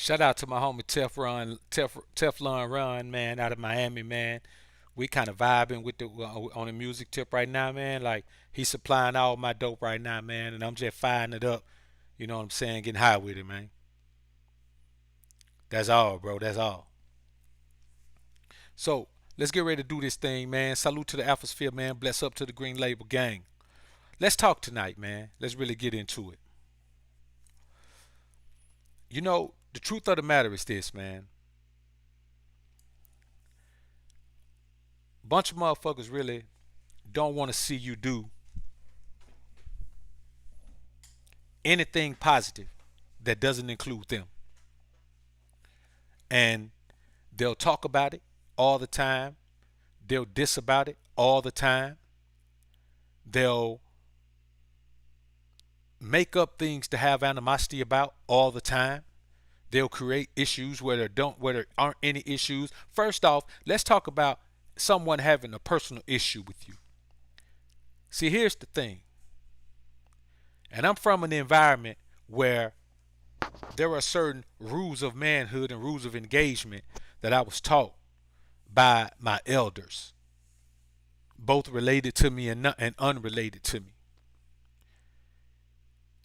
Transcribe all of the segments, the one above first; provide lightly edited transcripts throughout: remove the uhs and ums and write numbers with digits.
Shout out to my homie Teflon Run, man, out of Miami, man. We kind of vibing with the on the music tip right now, man. Like he's supplying all my dope right now, man, and I'm just firing it up. You know what I'm saying? Getting high with it, man. That's all, bro. That's all. So let's get ready to do this thing, man. Salute to the Alphasphere, man. Bless up to the Green Label gang. Let's talk tonight, man. Let's really get into it. The truth of the matter is this, man. Bunch of motherfuckers really don't want to see you do anything positive that doesn't include them. And they'll talk about it all the time. They'll diss about it all the time. They'll make up things to have animosity about all the time. They'll create issues where there aren't any issues. First off, let's talk about someone having a personal issue with you. See, here's the thing. And I'm from an environment where there are certain rules of manhood and rules of engagement that I was taught by my elders, both related to me and unrelated to me.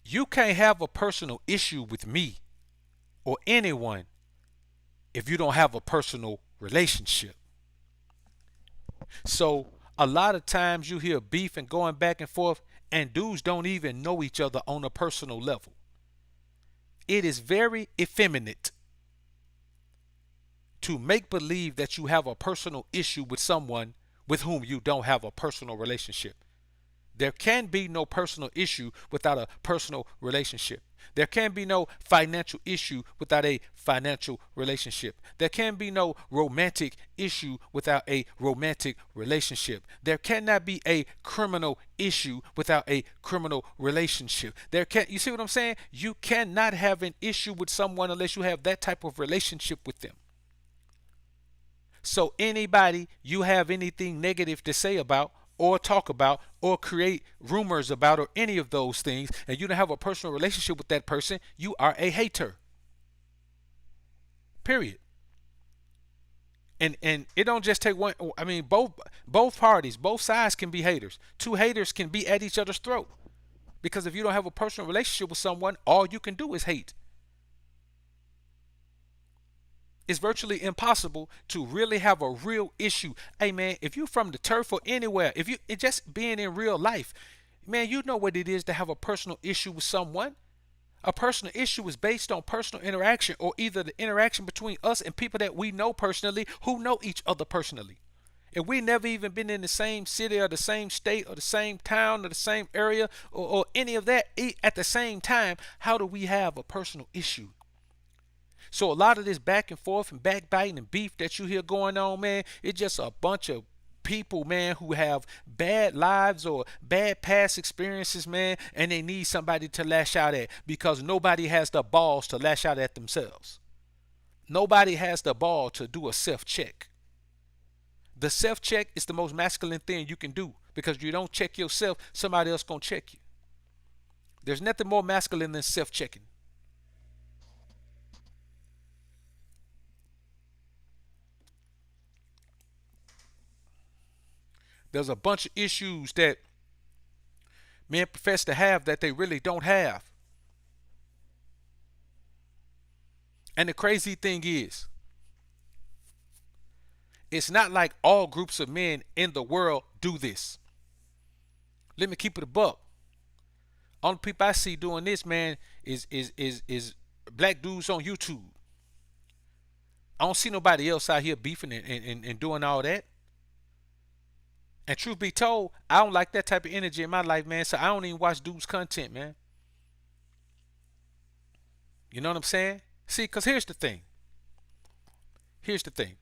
You can't have a personal issue with me or anyone if you don't have a personal relationship. So a lot of times you hear beef and going back and forth, and dudes don't even know each other on a personal level. It is very effeminate to make believe that you have a personal issue with someone with whom you don't have a personal relationship. There can be no personal issue without a personal relationship. There can be no financial issue without a financial relationship. There can be no romantic issue without a romantic relationship. There cannot be a criminal issue without a criminal relationship. You see what I'm saying? You cannot have an issue with someone unless you have that type of relationship with them. So anybody you have anything negative to say about or talk about or create rumors about or any of those things, and you don't have a personal relationship with that person, you are a hater. Period. And it don't just take one. I mean, both parties, both sides can be haters. Two haters can be at each other's throat. Because if you don't have a personal relationship with someone, all you can do is hate. It's virtually impossible to really have a real issue. Hey man, if you're from the turf or anywhere, if you it just being in real life, man, you know what it is to have a personal issue with someone. A personal issue is based on personal interaction, or either the interaction between us and people that we know personally who know each other personally. If we never even been in the same city or the same state or the same town or the same area or any of that at the same time, how do we have a personal issue? So a lot of this back and forth and backbiting and beef that you hear going on, man, it's just a bunch of people, man, who have bad lives or bad past experiences, man, and they need somebody to lash out at because nobody has the balls to lash out at themselves. Nobody has the ball to do a self-check. The self-check is the most masculine thing you can do because you don't check yourself, somebody else gonna check you. There's nothing more masculine than self-checking. There's a bunch of issues that men profess to have that they really don't have. And the crazy thing is, it's not like all groups of men in the world do this. Let me keep it a buck. Only people I see doing this, man, is black dudes on YouTube. I don't see nobody else out here beefing and doing all that. And truth be told, I don't like that type of energy in my life, man. So I don't even watch dudes' content, man. You know what I'm saying? See, because here's the thing. Here's the thing.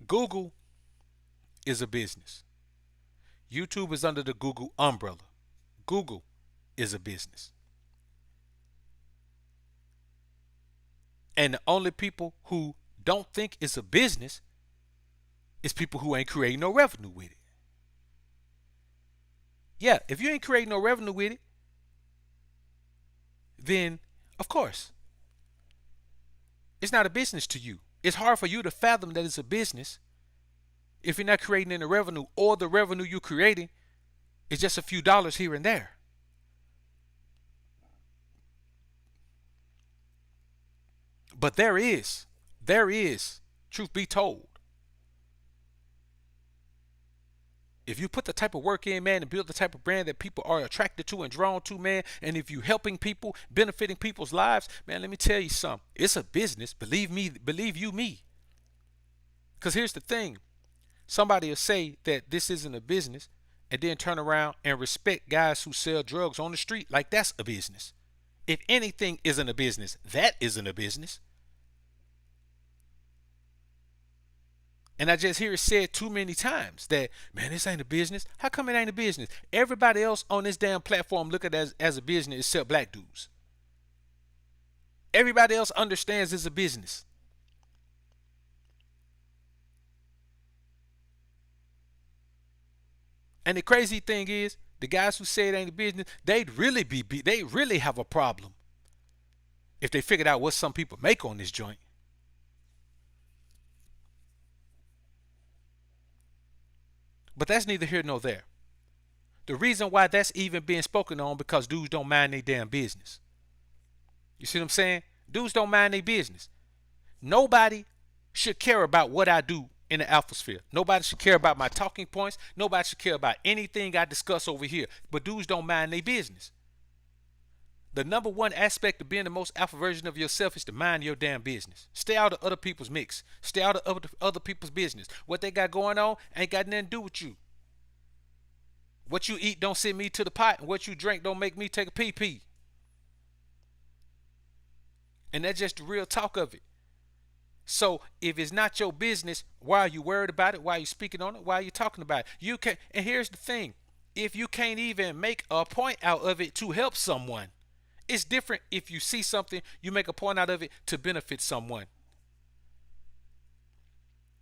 Google is a business. YouTube is under the Google umbrella. Google is a business. And the only people who don't think it's a business is people who ain't creating no revenue with it. Yeah, if you ain't creating no revenue with it, then of course it's not a business to you. It's hard for you to fathom that it's a business if you're not creating any revenue, or the revenue you're creating is just a few dollars here and there. But there is, truth be told, if you put the type of work in, man, and build the type of brand that people are attracted to and drawn to, man, and if you helping people, benefiting people's lives, man, let me tell you something. It's a business. Believe me, believe you me. Because here's the thing. Somebody will say that this isn't a business and then turn around and respect guys who sell drugs on the street like that's a business. If anything isn't a business, that isn't a business. And I just hear it said too many times that, man, this ain't a business. How come it ain't a business? Everybody else on this damn platform look at it as a business except black dudes. Everybody else understands it's a business. And the crazy thing is, the guys who say it ain't a business, they really have a problem if they figured out what some people make on this joint. But that's neither here nor there. The reason why that's even being spoken on because dudes don't mind their damn business. You see what I'm saying? Dudes don't mind their business. Nobody should care about what I do in the alphasphere. Nobody should care about my talking points. Nobody should care about anything I discuss over here. But dudes don't mind their business. The number one aspect of being the most alpha version of yourself is to mind your damn business. Stay out of other people's mix. Stay out of other people's business. What they got going on ain't got nothing to do with you. What you eat don't send me to the pot, and what you drink don't make me take a pee pee. And that's just the real talk of it. So if it's not your business, why are you worried about it? Why are you speaking on it? Why are you talking about it? You can, and here's the thing: if you can't even make a point out of it to help someone, it's different if you see something, you make a point out of it to benefit someone.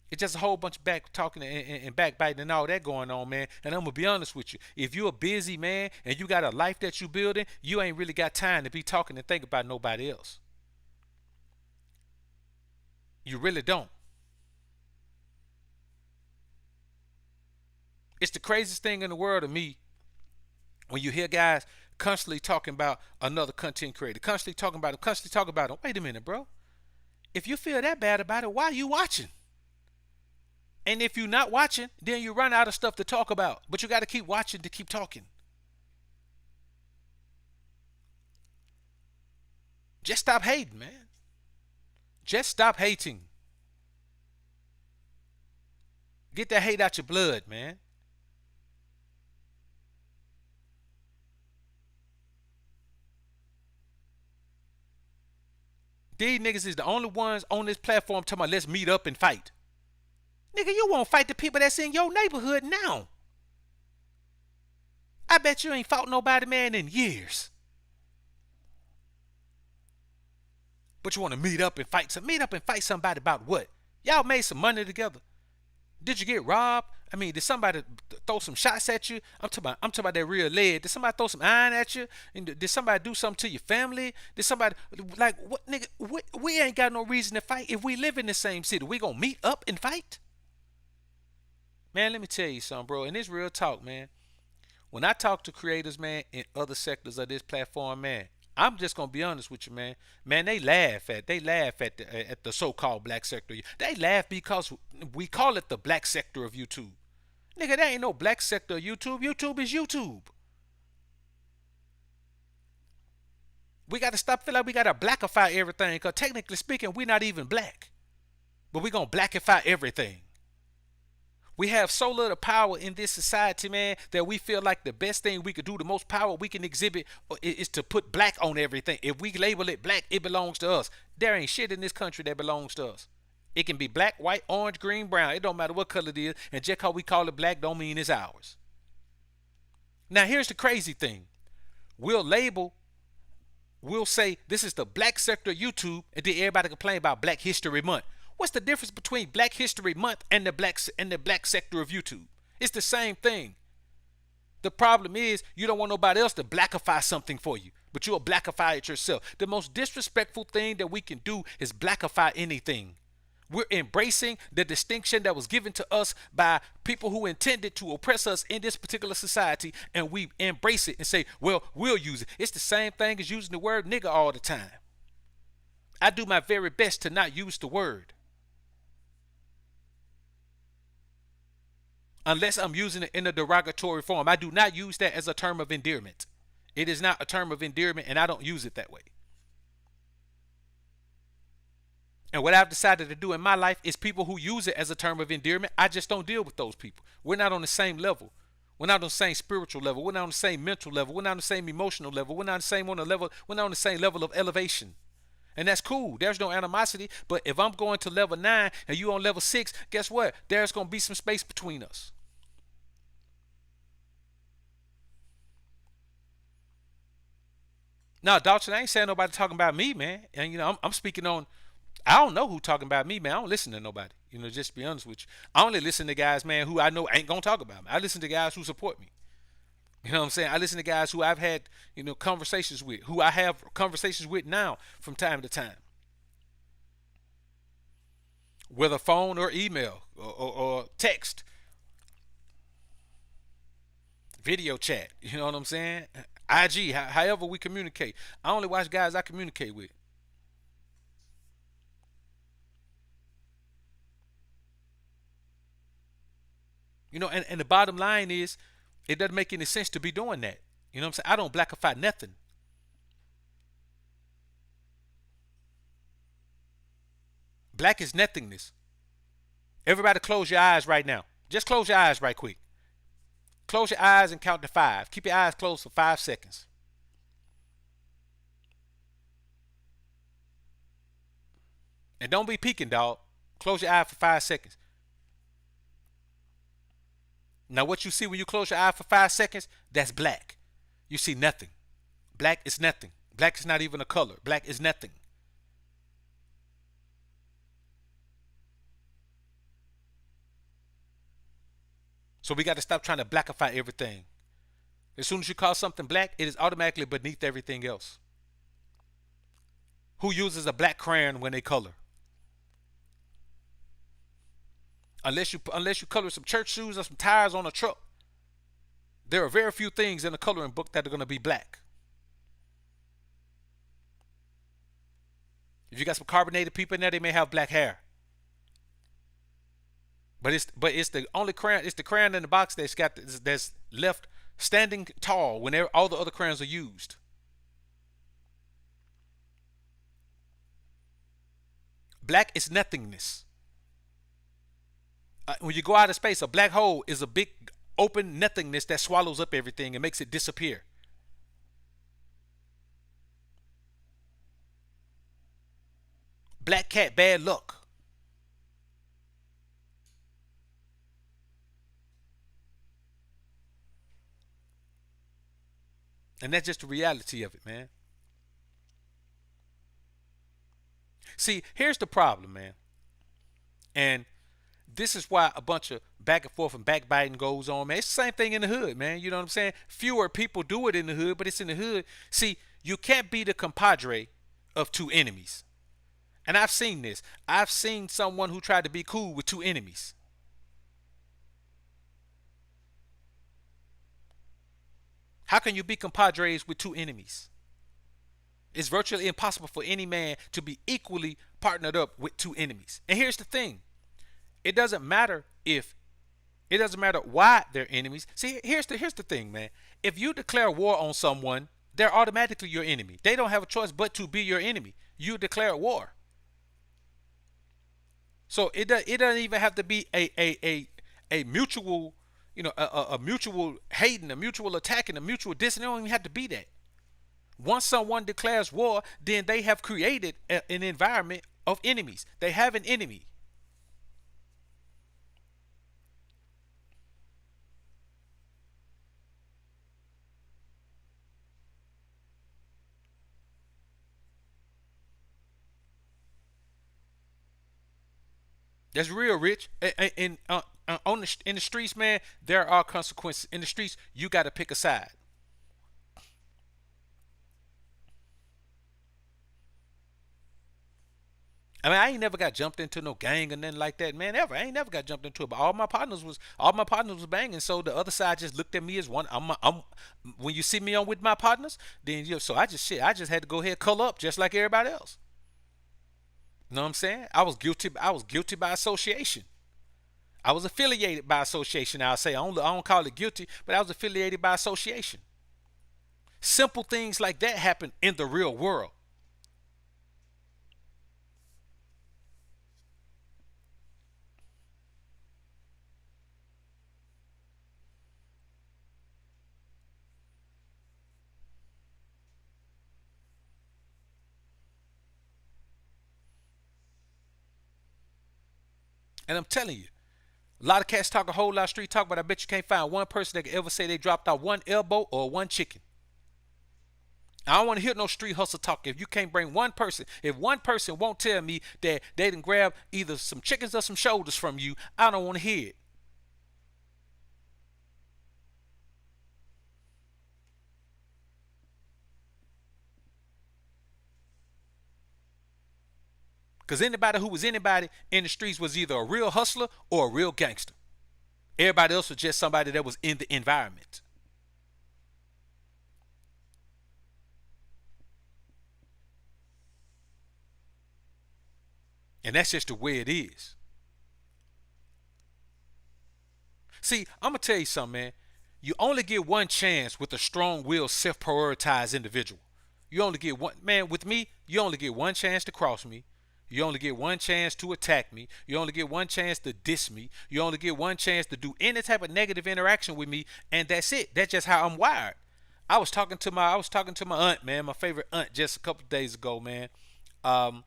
It's just a whole bunch of back talking and backbiting and all that going on, man. And I'm gonna be honest with you. If you're a busy man and you got a life that you building, you ain't really got time to be talking and think about nobody else. You really don't. It's the craziest thing in the world to me when you hear guys constantly talking about another content creator, constantly talking about him, constantly talking about him. Wait a minute, bro. If you feel that bad about it, why are you watching? And if you're not watching, then you run out of stuff to talk about. But you got to keep watching to keep talking. Just stop hating, man. Just stop hating. Get that hate out your blood, man. These niggas is the only ones on this platform talking about let's meet up and fight. Nigga, you won't fight the people that's in your neighborhood now. I bet you ain't fought nobody, man, in years. But you want to meet up and fight meet up and fight somebody about what? Y'all made some money together. Did you get robbed? I mean, did somebody throw some shots at you? I'm talking about that real lead. Did somebody throw some iron at you? And did somebody do something to your family? Did somebody, like, what, nigga? We ain't got no reason to fight if we live in the same city. We gonna meet up and fight? Man, let me tell you something, bro. And it's real talk, man. When I talk to creators, man, in other sectors of this platform, man, I'm just gonna be honest with you, man. Man, they laugh at the so-called black sector. They laugh because we call it the black sector of YouTube. Nigga, there ain't no black sector of YouTube. YouTube is YouTube. We gotta stop feeling like we gotta blackify everything. Cause technically speaking, we're not even black. But we gonna blackify everything. We have so little power in this society, man, that we feel like the best thing we could do, the most power we can exhibit, is to put black on everything. If we label it black, it belongs to us. There ain't shit in this country that belongs to us. It can be black, white, orange, green, brown. It don't matter what color it is. And just because we call it black don't mean it's ours. Now, here's the crazy thing. We'll label, we'll say this is the black sector of YouTube, and then everybody complain about Black History Month. What's the difference between Black History Month and the black sector of YouTube? It's the same thing. The problem is you don't want nobody else to blackify something for you, but you'll blackify it yourself. The most disrespectful thing that we can do is blackify anything. We're embracing the distinction that was given to us by people who intended to oppress us in this particular society, and we embrace it and say, well, we'll use it. It's the same thing as using the word nigga all the time. I do my very best to not use the word unless I'm using it in a derogatory form. I do not use that as a term of endearment. It is not a term of endearment, and I don't use it that way. And what I've decided to do in my life is people who use it as a term of endearment, I just don't deal with those people. We're not on the same level. We're not on the same spiritual level. We're not on the same mental level. We're not on the same emotional level. We're not on the same on the level. We're not on the same level of elevation. And that's cool. There's no animosity. But if I'm going to level 9 and you on level 6, guess what? There's going to be some space between us. Now, Dalton, I ain't saying nobody talking about me, man. And I'm speaking on. I don't know who talking about me, man. I don't listen to nobody. Just to be honest with you, I only listen to guys, man, who I know ain't gonna talk about me. I listen to guys who support me. You know what I'm saying? I listen to guys who I've had, conversations with, who I have conversations with now from time to time, whether phone or email or text, video chat. You know what I'm saying? IG, however we communicate. I only watch guys I communicate with. And the bottom line is, it doesn't make any sense to be doing that. You know what I'm saying? I don't blackify nothing. Black is nothingness. Everybody close your eyes right now. Just close your eyes right quick. Close your eyes and count to 5. Keep your eyes closed for 5 seconds. And don't be peeking, dog. Close your eye for 5 seconds. Now, what you see when you close your eye for 5 seconds, that's black. You see nothing. Black is nothing. Black is not even a color. Black is nothing. So we got to stop trying to blackify everything. As soon as you call something black, it is automatically beneath everything else. Who uses a black crayon when they color? Unless you color some church shoes or some tires on a truck, there are very few things in a coloring book that are going to be black. If you got some carbonated people in there, they may have black hair. But it's the only crayon. It's the crayon in the box that's left standing tall when all the other crayons are used. Black is nothingness. When you go out of space, a black hole is a big open nothingness that swallows up everything and makes it disappear. Black cat, bad luck. And that's just the reality of it, man. See, here's the problem, man. And this is why a bunch of back and forth and backbiting goes on, man. It's the same thing in the hood, man. You know what I'm saying? Fewer people do it in the hood, but it's in the hood. See, you can't be the compadre of two enemies. And I've seen this. I've seen someone who tried to be cool with two enemies. How can you be compadres with two enemies? It's virtually impossible for any man to be equally partnered up with two enemies. And here's the thing. It doesn't matter if it doesn't matter why they're enemies. See, here's the thing, man. If you declare war on someone, they're automatically your enemy. They don't have a choice but to be your enemy. You declare war. So it doesn't even have to be a mutual, a mutual hating, a mutual attacking, a mutual dissing. It don't even have to be that. Once someone declares war, then they have created an environment of enemies. They have an enemy. That's real, Rich. And in the streets, man, there are consequences. In the streets, you got to pick a side. I mean, I ain't never got jumped into no gang or nothing like that, man. Ever, I ain't never got jumped into it. But all my partners was banging. So the other side just looked at me as one. When you see me on with my partners, then so I just had to go ahead and cull up just like everybody else. You know what I'm saying? I was guilty. I was guilty by association. I was affiliated by association. I'll say I don't call it guilty, but I was affiliated by association. Simple things like that happen in the real world. And I'm telling you, a lot of cats talk a whole lot of street talk, but I bet you can't find one person that can ever say they dropped out one elbow or one chicken. I don't want to hear no street hustle talk. If you can't bring one person, if one person won't tell me that they didn't grab either some chickens or some shoulders from you, I don't want to hear it. Because anybody who was anybody in the streets was either a real hustler or a real gangster. Everybody else was just somebody that was in the environment. And that's just the way it is. See, I'm gonna tell you something, man. You only get one chance with a strong-willed, self-prioritized individual. You only get one, man. With me, you only get one chance to cross me. You only get one chance to attack me. You only get one chance to diss me. You only get one chance to do any type of negative interaction with me, and that's it. That's just how I'm wired. I was talking to my aunt, man, my favorite aunt, just a couple of days ago, man. Um,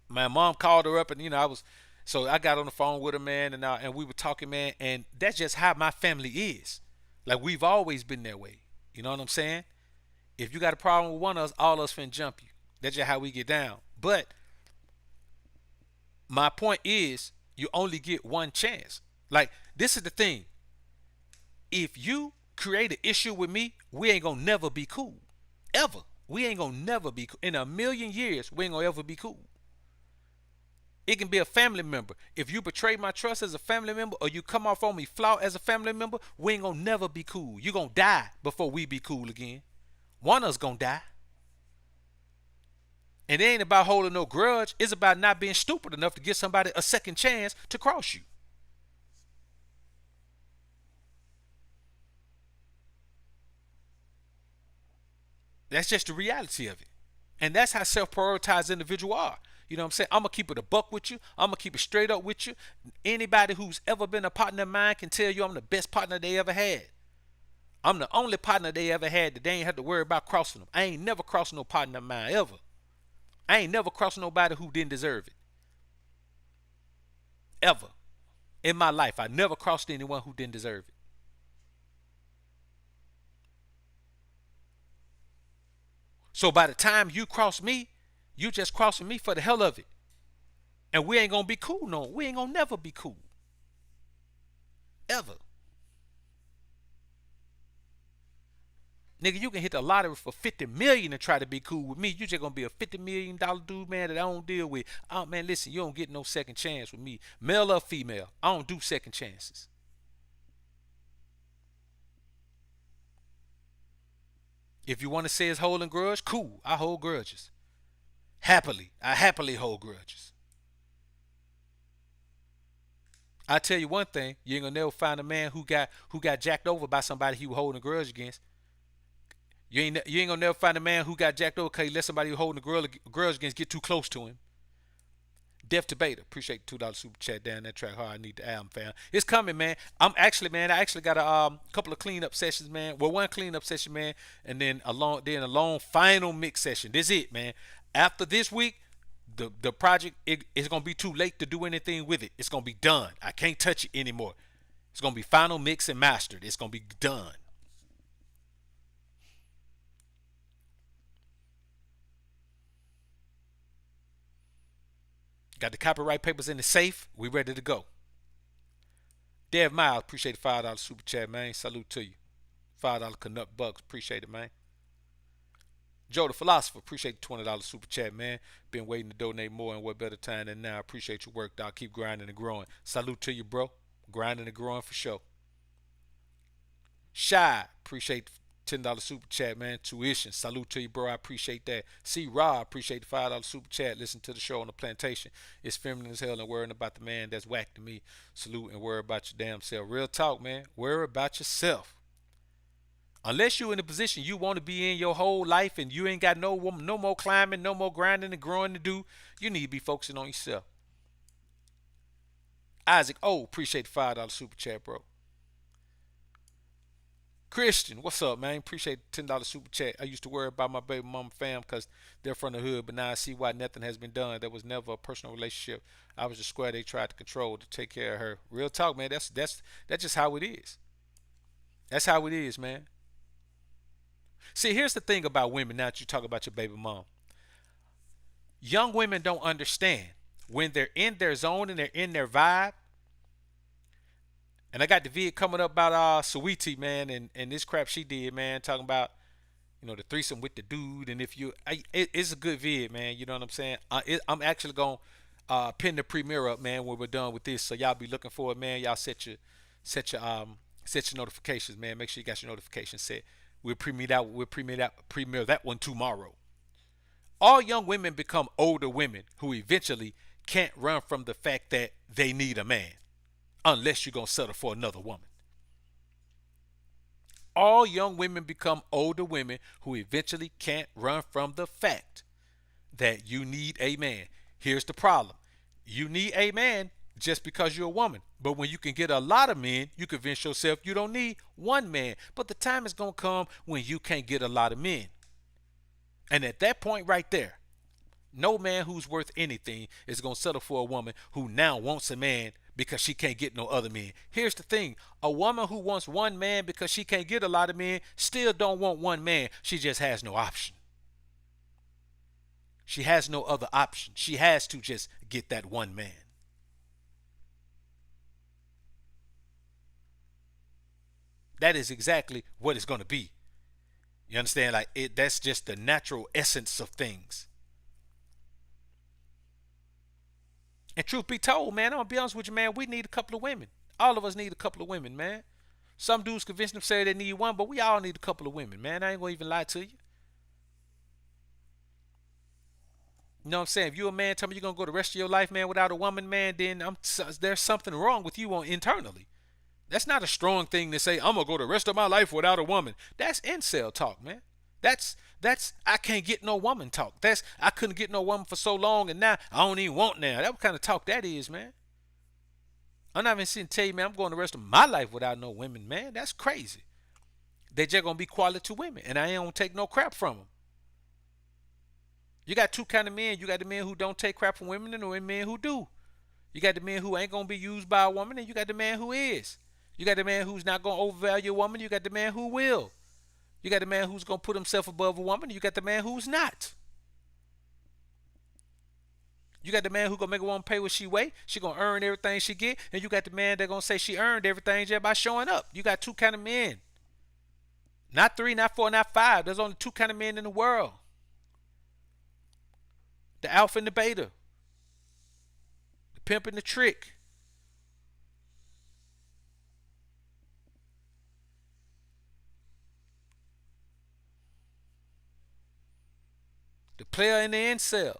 my mom called her up, and so I got on the phone with her, man, and we were talking, man, and that's just how my family is. Like we've always been that way. You know what I'm saying? If you got a problem with one of us, all of us finna jump you. That's just how we get down. But my point is, you only get one chance. Like this is the thing. If you create an issue with me, we ain't gonna never be cool, ever. We ain't gonna never be cool. In a million years. We ain't gonna ever be cool. It can be a family member. If you betray my trust as a family member or you come off on me flaw as a family member, we ain't gonna never be cool. You gonna die before we be cool again. One of us gonna die. And it ain't about holding no grudge. It's about not being stupid enough to give somebody a second chance to cross you. That's just the reality of it. And that's how self-prioritized individuals are. You know what I'm saying? I'm gonna keep it a buck with you. I'm gonna keep it straight up with you. Anybody who's ever been a partner of mine can tell you I'm the best partner they ever had. I'm the only partner they ever had that they ain't have to worry about crossing them. I ain't never crossed no partner of mine ever. I ain't never crossed nobody who didn't deserve it. Ever. In my life, I never crossed anyone who didn't deserve it. So by the time you cross me, you just crossing me for the hell of it. And we ain't gonna be cool no. We ain't gonna never be cool. Ever. Nigga, you can hit the lottery for 50 million and try to be cool with me. You just gonna be a $50 million dude, man, that I don't deal with. Oh man, listen, you don't get no second chance with me. Male or female. I don't do second chances. If you want to say it's holding grudge, cool. I hold grudges. Happily. I happily hold grudges. I tell you one thing, you ain't gonna never find a man who got jacked over by somebody he was holding a grudge against. You ain't gonna never find a man who got jacked over because he let somebody who holding a grudge against get too close to him. Deaf to Beta. Appreciate the $2 super chat down that track hard. I need the album, fam. It's coming, man. I actually got a couple of cleanup sessions, man. Well, one cleanup session, man, and then a long final mix session. This is it, man. After this week, the project it's gonna be too late to do anything with it. It's gonna be done. I can't touch it anymore. It's gonna be final mix and mastered. It's gonna be done. Got the copyright papers in the safe. We ready to go. Dev Miles, appreciate the $5 super chat, man. Salute to you. $5 Canuck Bucks, appreciate it, man. Joe the Philosopher, appreciate the $20 super chat, man. Been waiting to donate more, and what better time than now. Appreciate your work, dog. Keep grinding and growing. Salute to you, bro. Grinding and growing for sure. Shy, appreciate the $10 super chat, man. Tuition, salute to you, bro. I appreciate that. See Rob, appreciate the $5 super chat. Listen to the show on the plantation. It's feminine as hell and worrying about the man that's whack to me. Salute and worry about your damn self. Real talk, man. Worry about yourself. Unless you're in a position you want to be in your whole life and you ain't got no woman, no more climbing, no more grinding and growing to do, you need to be focusing on yourself. Isaac, oh, appreciate the $5 super chat, bro. Christian, what's up, man? Appreciate the $10 super chat. I used to worry about my baby mama fam because they're from the hood, but now I see why nothing has been done. There was never a personal relationship. I was the square they tried to control to take care of her. Real talk, man. That's just how it is. That's how it is, man. See, here's the thing about women. Now that you talk about your baby mom, young women don't understand when they're in their zone and they're in their vibe. And I got the vid coming up about Sweetie, man, and this crap she did, man, talking about the threesome with the dude, and if you, it's a good vid, man. You know what I'm saying? I'm actually gonna pin the premiere up, man, when we're done with this, so y'all be looking for it, man. Y'all set your notifications, man. Make sure you got your notifications set. We'll premiere that one tomorrow. All young women become older women who eventually can't run from the fact that they need a man, unless you're going to settle for another woman. All young women become older women who eventually can't run from the fact that you need a man. Here's the problem. You need a man just because you're a woman. But when you can get a lot of men, you convince yourself you don't need one man. But the time is going to come when you can't get a lot of men. And at that point right there, no man who's worth anything is going to settle for a woman who now wants a man because she can't get no other men. Here's the thing. A woman who wants one man because she can't get a lot of men still don't want one man. She just has no option. She has no other option. She has to just get that one man. That is exactly what it's going to be. You understand? That's just the natural essence of things. And truth be told, man, I'm gonna be honest with you, man, we need a couple of women. All of us need a couple of women, man. Some dudes convince themselves they need one, but we all need a couple of women, man. I ain't gonna even lie to you. You know what I'm saying? If you a man, tell me you're gonna go the rest of your life, man, without a woman, man, then there's something wrong with you internally. That's not a strong thing to say. I'm gonna go the rest of my life without a woman. That's incel talk, man. That's I can't get no woman talk. That's I couldn't get no woman for so long, and now I don't even want now. That what kind of talk that is, man. I'm not even sitting to tell you, man, I'm going the rest of my life without no women, man. That's crazy. They just gonna be quality women, and I ain't gonna take no crap from them. You got two kind of men. You got the men who don't take crap from women, and the men who do. You got the men who ain't gonna be used by a woman, and you got the man who is. You got the man who's not gonna overvalue a woman. You got the man who will. You got the man who's gonna put himself above a woman. You got the man who's not. You got the man who gonna make a woman pay what she weigh. She gonna earn everything she get. And you got the man that gonna say she earned everything just by showing up. You got two kind of men. Not three, not four, not five. There's only two kind of men in the world. The alpha and the beta. The pimp and the trick. The player and the incel.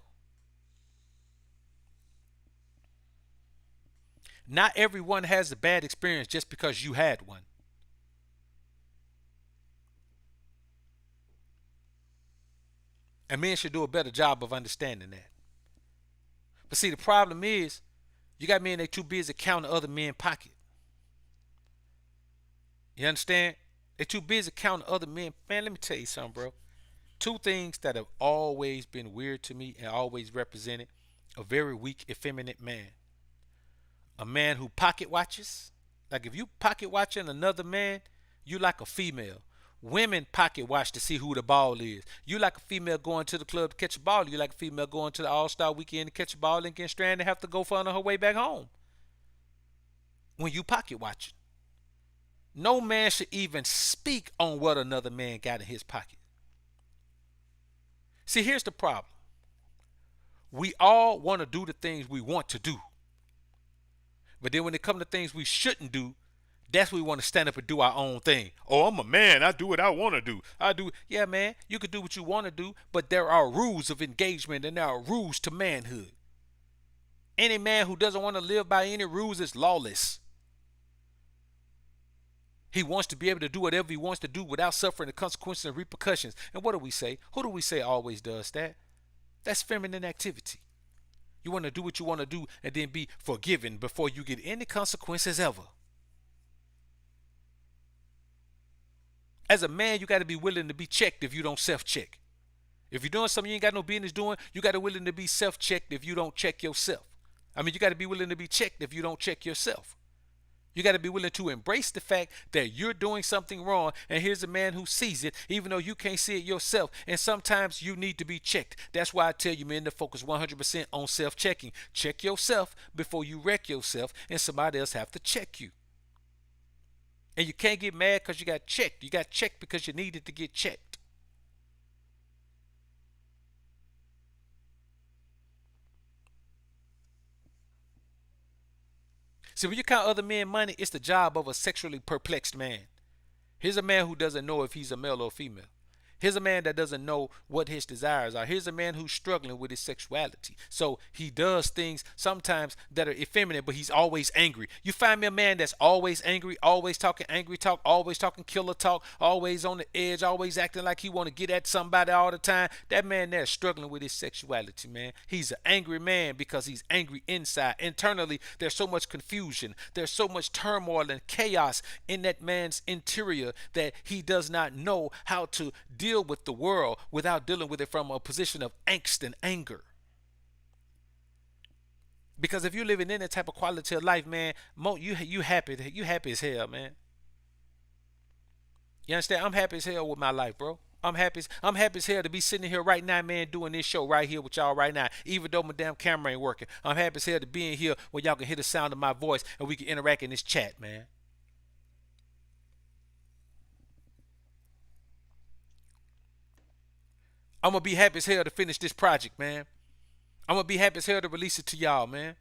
Not everyone has a bad experience just because you had one. And men should do a better job of understanding that. But see, the problem is, you got men that too busy counting other men's pocket. You understand? They too busy counting other men. Man, let me tell you something, bro. Two things that have always been weird to me and always represented a very weak, effeminate man. A man who pocket watches. Like if you pocket watching another man, you like a female. Women pocket watch to see who the ball is. You like a female going to the club to catch a ball. You like a female going to the All-Star weekend to catch a ball and get stranded and have to go fun on her way back home. when you pocket watching. No man should even speak on what another man got in his pocket. See, here's the problem. We all want to do the things we want to do. But then when it comes to things we shouldn't do, that's when we want to stand up and do our own thing. Oh, I'm a man. I do what I want to do. I do. Yeah, man, you can do what you want to do, but there are rules of engagement and there are rules to manhood. Any man who doesn't want to live by any rules is lawless. He wants to be able to do whatever he wants to do without suffering the consequences and repercussions. And what do we say? Who do we say always does that? That's feminine activity. You want to do what you want to do and then be forgiven before you get any consequences ever. As a man, you got to be willing to be checked if you don't self-check. If you're doing something you ain't got no business doing, you got to be willing to be self-checked if you don't check yourself. I mean, you got to be willing to be checked if you don't check yourself. You got to be willing to embrace the fact that you're doing something wrong, and here's a man who sees it, even though you can't see it yourself. And sometimes you need to be checked. That's why I tell you, men, to focus 100% on self-checking. Check yourself before you wreck yourself, and somebody else have to check you. And you can't get mad because you got checked. You got checked because you needed to get checked. See, when you count other men money, it's the job of a sexually perplexed man. Here's a man who doesn't know if he's a male or female. Here's a man that doesn't know what his desires are. Here's a man who's struggling with his sexuality. So he does things sometimes that are effeminate, but he's always angry. You find me a man that's always angry, always talking angry talk, always talking killer talk, always on the edge, always acting like he want to get at somebody all the time. That man there's struggling with his sexuality, man. He's an angry man because he's angry inside. Internally, there's so much confusion. There's so much turmoil and chaos in that man's interior that he does not know how to deal with the world without dealing with it from a position of angst and anger. Because if you're living in that type of quality of life, man, you happy as hell, man. You understand? I'm happy as hell with my life, bro. I'm happy as hell to be sitting here right now, man, doing this show right here with y'all right now. Even though my damn camera ain't working, I'm happy as hell to be in here where y'all can hear the sound of my voice and we can interact in this chat, man. I'm gonna be happy as hell to finish this project, man. I'm gonna be happy as hell to release it to y'all, man.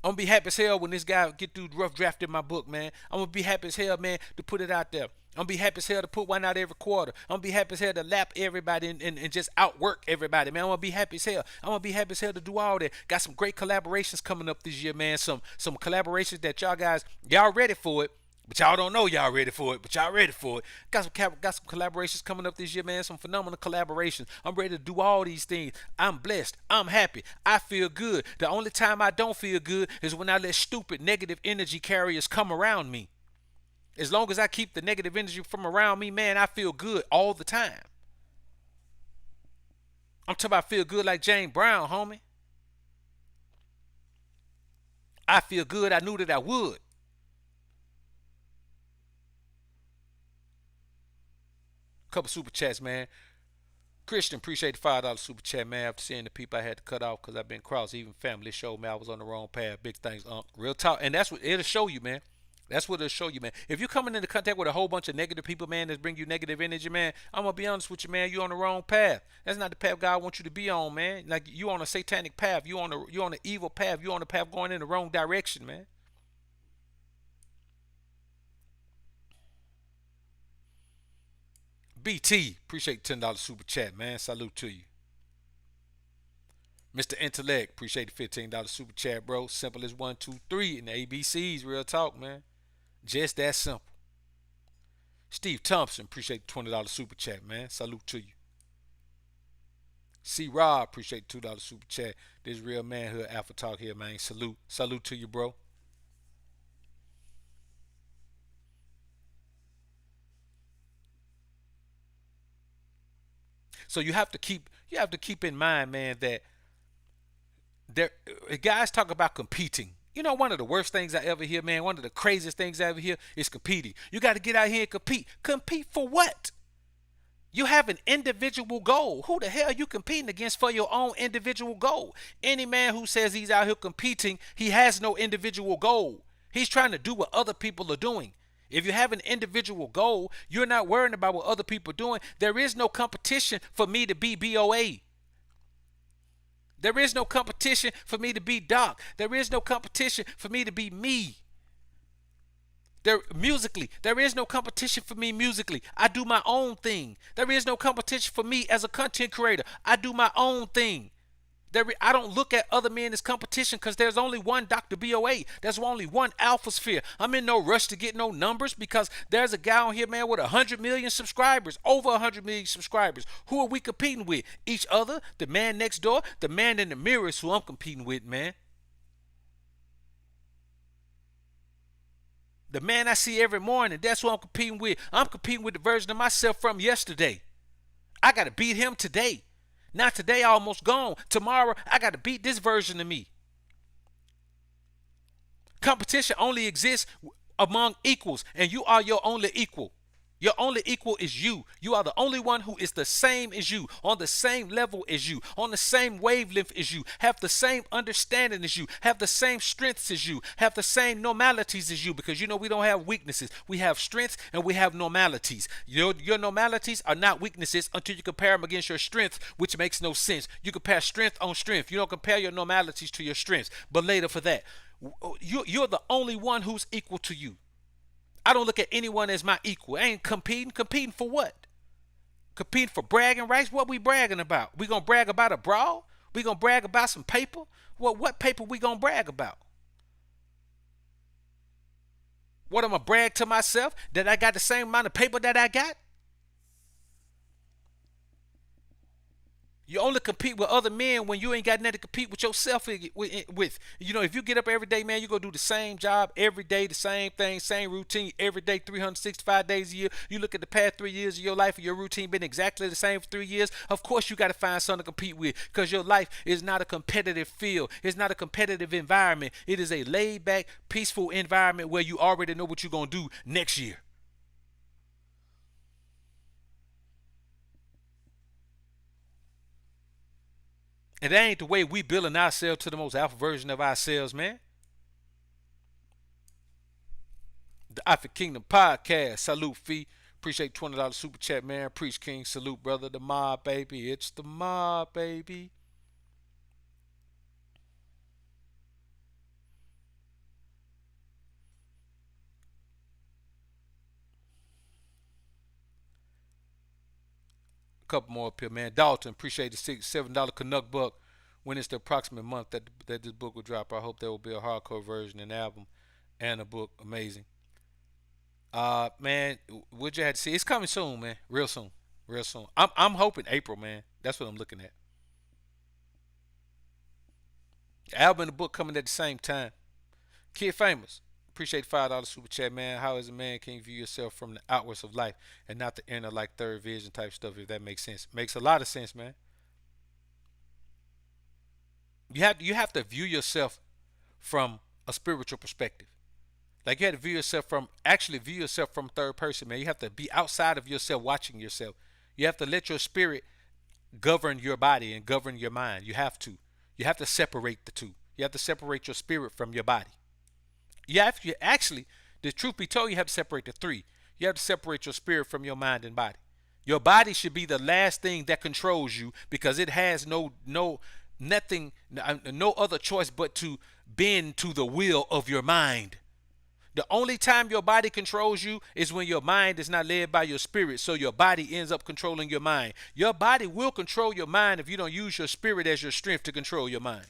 I'm gonna be happy as hell when this guy get through rough drafting my book, man. I'm gonna be happy as hell, man, to put it out there. I'm gonna be happy as hell to put one out every quarter. I'm gonna be happy as hell to lap everybody and just outwork everybody, man. I'm gonna be happy as hell. I'm gonna be happy as hell to do all that. Got some great collaborations coming up this year, man. Some collaborations that y'all ready for it. But y'all don't know y'all ready for it, but y'all ready for it. Got some collaborations coming up this year, man. Some phenomenal collaborations. I'm ready to do all these things. I'm blessed. I'm happy. I feel good. The only time I don't feel good is when I let stupid negative energy carriers come around me. As long as I keep the negative energy from around me, man, I feel good all the time. I'm talking about feel good like James Brown, homie. I feel good. I knew that I would. Couple super chats, man. Christian, appreciate the $5 super chat, man. After seeing the people I had to cut off because I've been cross, even family showed me I was on the wrong path. Big things, real talk, and that's what it'll show you, man. That's what it'll show you, man. If you're coming into contact with a whole bunch of negative people, man, that bring you negative energy, man, I'm gonna be honest with you, man. You on the wrong path. That's not the path God wants you to be on, man. Like you on a satanic path. You on the evil path. You on the path going in the wrong direction, man. BT, appreciate the $10 super chat, man. Salute to you. Mr. Intellect, appreciate the $15 super chat, bro. Simple as 1, 2, 3 in the ABCs, real talk, man. Just that simple. Steve Thompson, appreciate the $20 super chat, man. Salute to you. C Rob, appreciate the $2 super chat. This real manhood alpha talk here, man. Salute to you, bro. So you have to keep in mind, man, that there guys talk about competing. You know, one of the worst things I ever hear, man, one of the craziest things I ever hear is competing. You got to get out here and compete. Compete for what? You have an individual goal. Who the hell are you competing against for your own individual goal? Any man who says he's out here competing, he has no individual goal. He's trying to do what other people are doing. If you have an individual goal, you're not worrying about what other people are doing. There is no competition for me to be BoA. There is no competition for me to be Doc. There is no competition for me to be me. There is no competition for me musically. I do my own thing. There is no competition for me as a content creator. I do my own thing. I don't look at other men as competition because there's only one Dr. BoA. There's only one Alpha Sphere. I'm in no rush to get no numbers because there's a guy on here, man, with 100 million subscribers, over 100 million subscribers. Who are we competing with? Each other? The man next door? The man in the mirror is who I'm competing with, man. The man I see every morning, that's who I'm competing with. I'm competing with the version of myself from yesterday. I got to beat him today. Not today, almost gone. Tomorrow, I got to beat this version of me. Competition only exists among equals, and you are your only equal. Your only equal is you. You are the only one who is the same as you, on the same level as you, on the same wavelength as you, have the same understanding as you, have the same strengths as you, have the same normalities as you, because you know we don't have weaknesses. We have strengths and we have normalities. Your normalities are not weaknesses until you compare them against your strengths, which makes no sense. You compare strength on strength. You don't compare your normalities to your strengths. But later for that, you're the only one who's equal to you. I don't look at anyone as my equal. I ain't competing. Competing for what? Competing for bragging rights? What we bragging about? We gonna brag about a brawl? We gonna brag about some paper? What paper we gonna brag about? What I'm gonna brag to myself that I got the same amount of paper that I got? You only compete with other men when you ain't got nothing to compete with yourself with. You know, if you get up every day, man, you go do the same job every day, the same thing, same routine every day, 365 days a year. You look at the past 3 years of your life and your routine been exactly the same for 3 years. Of course, you got to find something to compete with because your life is not a competitive field. It's not a competitive environment. It is a laid back, peaceful environment where you already know what you're going to do next year. And that ain't the way we building ourselves to the most alpha version of ourselves, man. The Alpha Kingdom podcast. Salute fee. Appreciate $20 super chat, man. Preach King. Salute, brother. The mob, baby. It's the mob, baby. A couple more up here, man. Dalton, appreciate the $7 Canuck buck. When it's the approximate month that this book will drop, I hope there will be a hardcore version, an album, and a book. Amazing. Man, what you had to see? It's coming soon, man. Real soon, real soon. I'm hoping April, man. That's what I'm looking at. The album and the book coming at the same time. Kid Famous. Appreciate $5 super chat, man. How as a man can you view yourself from the outwards of life and not the inner like third vision type stuff? If that makes sense, makes a lot of sense, man. You have to view yourself from a spiritual perspective. Like you have to view yourself from actually view yourself from third person, man. You have to be outside of yourself, watching yourself. You have to let your spirit govern your body and govern your mind. You have to. You have to separate the two. You have to separate your spirit from your body. You have to actually, the truth be told, you have to separate the three. You have to separate your spirit from your mind and body. Your body should be the last thing that controls you because it has nothing, no other choice but to bend to the will of your mind. The only time your body controls you is when your mind is not led by your spirit. So your body ends up controlling your mind. Your body will control your mind if you don't use your spirit as your strength to control your mind.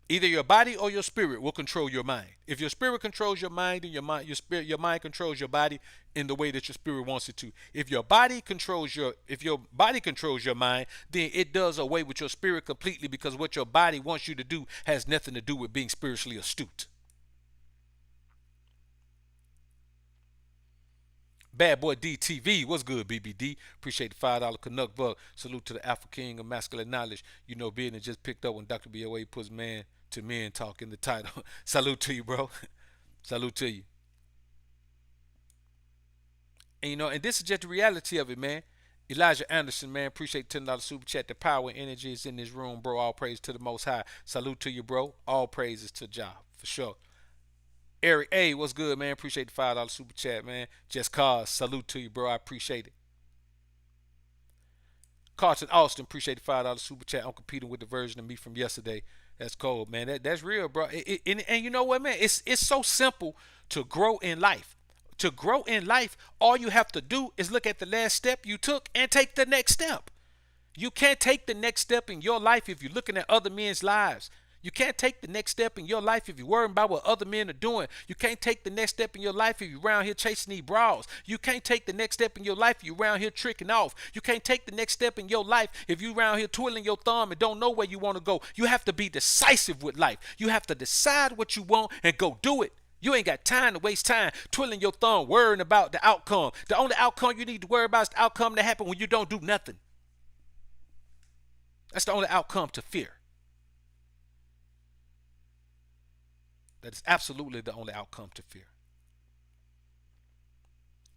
Either your body or your spirit will control your mind. If your spirit controls your mind, and your mind controls your body in the way that your spirit wants it to. If your body controls your mind, then it does away with your spirit completely because what your body wants you to do has nothing to do with being spiritually astute. Bad Boy DTV, what's good, BBD? Appreciate the $5 Canuck buck. Salute to the Alpha King of Masculine Knowledge. You know, being just picked up when Dr. BoA puts man to men talk in the title. Salute to you, bro. Salute to you. And and this is just the reality of it, man. Elijah Anderson, man, appreciate $10 super chat. The power and energy is in this room, bro. All praise to the Most High. Salute to you, bro. All praises to Jah, for sure. Eric A, what's good, man? Appreciate the $5 super chat, man. Just cause, salute to you, bro. I appreciate it. Carlton Austin, appreciate the $5 super chat. I'm competing with the version of me from yesterday. That's cold, man. That's real, bro. And you know what, man? It's so simple to grow in life. To grow in life, all you have to do is look at the last step you took and take the next step. You can't take the next step in your life if you're looking at other men's lives. You can't take the next step in your life if you're worrying about what other men are doing. You can't take the next step in your life if you're around here chasing these bras. You can't take the next step in your life if you're around here tricking off. You can't take the next step in your life if you're around here twiddling your thumb and don't know where you want to go. You have to be decisive with life. You have to decide what you want and go do it. You ain't got time to waste time twiddling your thumb, worrying about the outcome. The only outcome you need to worry about is the outcome that happens when you don't do nothing. That's the only outcome to fear. That is absolutely the only outcome to fear.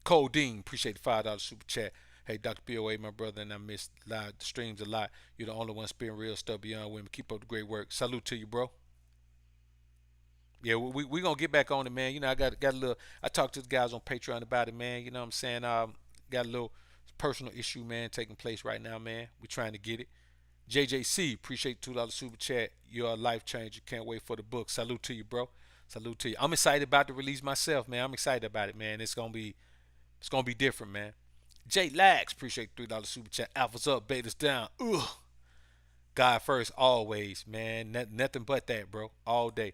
Codeine, appreciate the $5 super chat. Hey, Dr. BoA, my brother, and I miss live the streams a lot. You're the only one spitting real stuff beyond women. Keep up the great work. Salute to you, bro. Yeah, we gonna get back on it, man. I got a little. I talked to the guys on Patreon about it, man. You know what I'm saying? Got a little personal issue, man, taking place right now, man. We trying to get it. JJC, appreciate the $2 super chat. You're a life changer. Can't wait for the book. Salute to you, bro. Salute to you. I'm excited about the release myself, man. I'm excited about it, man. It's gonna be different, man. Jay Lax, appreciate the $3 super chat. Alpha's up, betas down. Ugh. God first, always, man. Nothing but that, bro. All day.